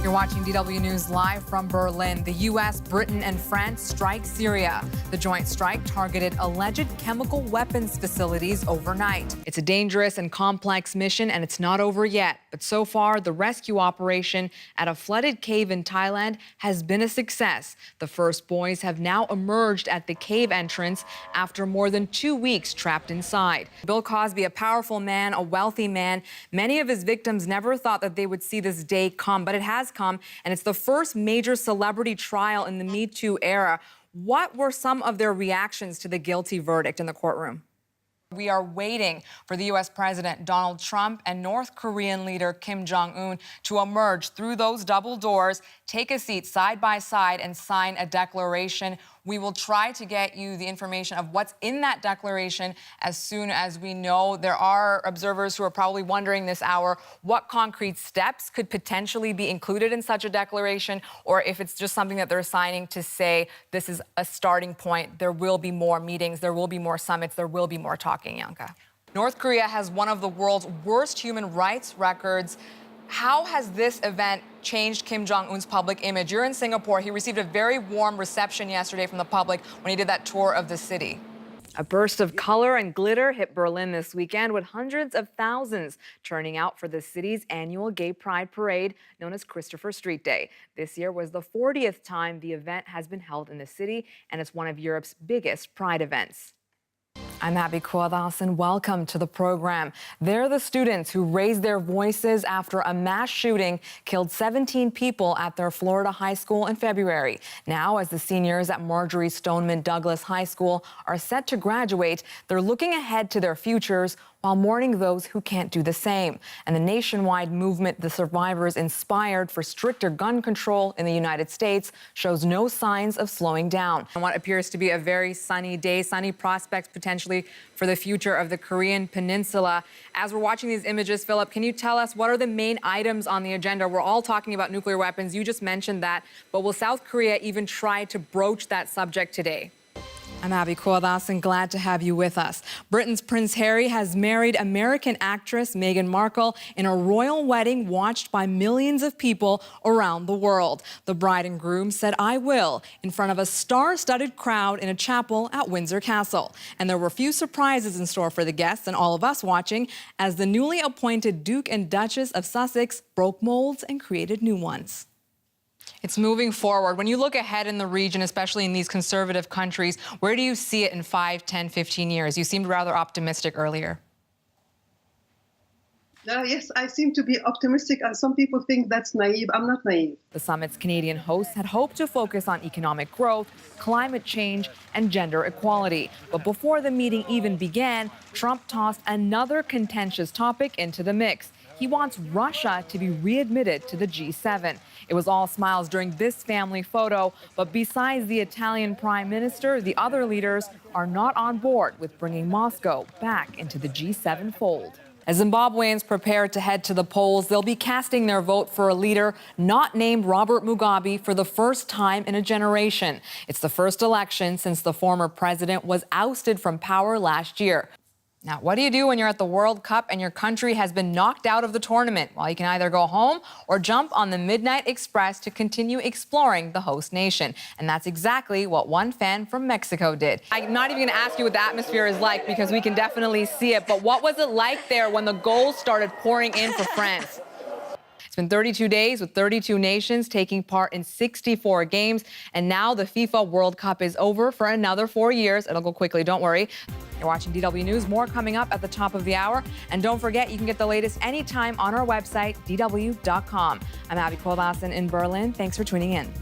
You're watching DW News live from Berlin. The U.S., Britain, and France strike Syria. The joint strike targeted alleged chemical weapons facilities overnight. It's a dangerous and complex mission, and it's not over yet. But so far, the rescue operation at a flooded cave in Thailand has been a success. The first boys have now emerged at the cave entrance after more than 2 weeks trapped inside. Bill Cosby, a powerful man, a wealthy man. Many of his victims never thought that they would see this day come, but it has come, and it's the first major celebrity trial in the Me Too era. What were some of their reactions to the guilty verdict in the courtroom? We are waiting for the U.S. President Donald Trump and North Korean leader Kim Jong-un to emerge through those double doors, take a seat side by side, and sign a declaration. We will try to get you the information of what's in that declaration as soon as we know. There are observers who are probably wondering this hour what concrete steps could potentially be included in such a declaration, or if it's just something that they're signing to say this is a starting point. There will be more meetings, there will be more summits, there will be more talking, Yanka. North Korea has one of the world's worst human rights records. How has this event changed Kim Jong-un's public image? You're in Singapore. He received a very warm reception yesterday from the public when he did that tour of the city. A burst of color and glitter hit Berlin this weekend, with hundreds of thousands turning out for the city's annual Gay Pride Parade, known as Christopher Street Day. This year was the 40th time the event has been held in the city, and it's one of Europe's biggest pride events. I'm Kuhathasan. Welcome to the program. They're the students who raised their voices after a mass shooting killed 17 people at their Florida high school in February. Now, as the seniors at Marjorie Stoneman Douglas High School are set to graduate, they're looking ahead to their futures while mourning those who can't do the same. And the nationwide movement the survivors inspired for stricter gun control in the United States shows no signs of slowing down. And what appears to be a very sunny day, sunny prospects potentially for the future of the Korean Peninsula. As we're watching these images, Philip, can you tell us what are the main items on the agenda? We're all talking about nuclear weapons. You just mentioned that. But will South Korea even try to broach that subject today? I'm Kuhathasan, glad to have you with us. Britain's Prince Harry has married American actress Meghan Markle in a royal wedding watched by millions of people around the world. The bride and groom said, "I will," in front of a star-studded crowd in a chapel at Windsor Castle. And there were few surprises in store for the guests and all of us watching, as the newly appointed Duke and Duchess of Sussex broke molds and created new ones. It's moving forward. When you look ahead in the region, especially in these conservative countries, where do you see it in 5, 10, 15 years? You seemed rather optimistic earlier. Yes, I seem to be optimistic, and some people think that's naive. I'm not naive. The summit's Canadian hosts had hoped to focus on economic growth, climate change, and gender equality. But before the meeting even began, Trump tossed another contentious topic into the mix. He wants Russia to be readmitted to the G7. It was all smiles during this family photo, but besides the Italian Prime Minister, the other leaders are not on board with bringing Moscow back into the G7 fold. As Zimbabweans prepare to head to the polls, they'll be casting their vote for a leader not named Robert Mugabe for the first time in a generation. It's the first election since the former president was ousted from power last year. Now, what do you do when you're at the World Cup and your country has been knocked out of the tournament? Well, you can either go home or jump on the Midnight Express to continue exploring the host nation. And that's exactly what one fan from Mexico did. I'm not even going to ask you what the atmosphere is like, because we can definitely see it. But what was it like there when the goals started pouring in for France? It's been 32 days with 32 nations taking part in 64 games. And now the FIFA World Cup is over for another 4 years. It'll go quickly, don't worry. You're watching DW News. More coming up at the top of the hour. And don't forget, you can get the latest anytime on our website, dw.com. I'm Kuhathasan in Berlin. Thanks for tuning in.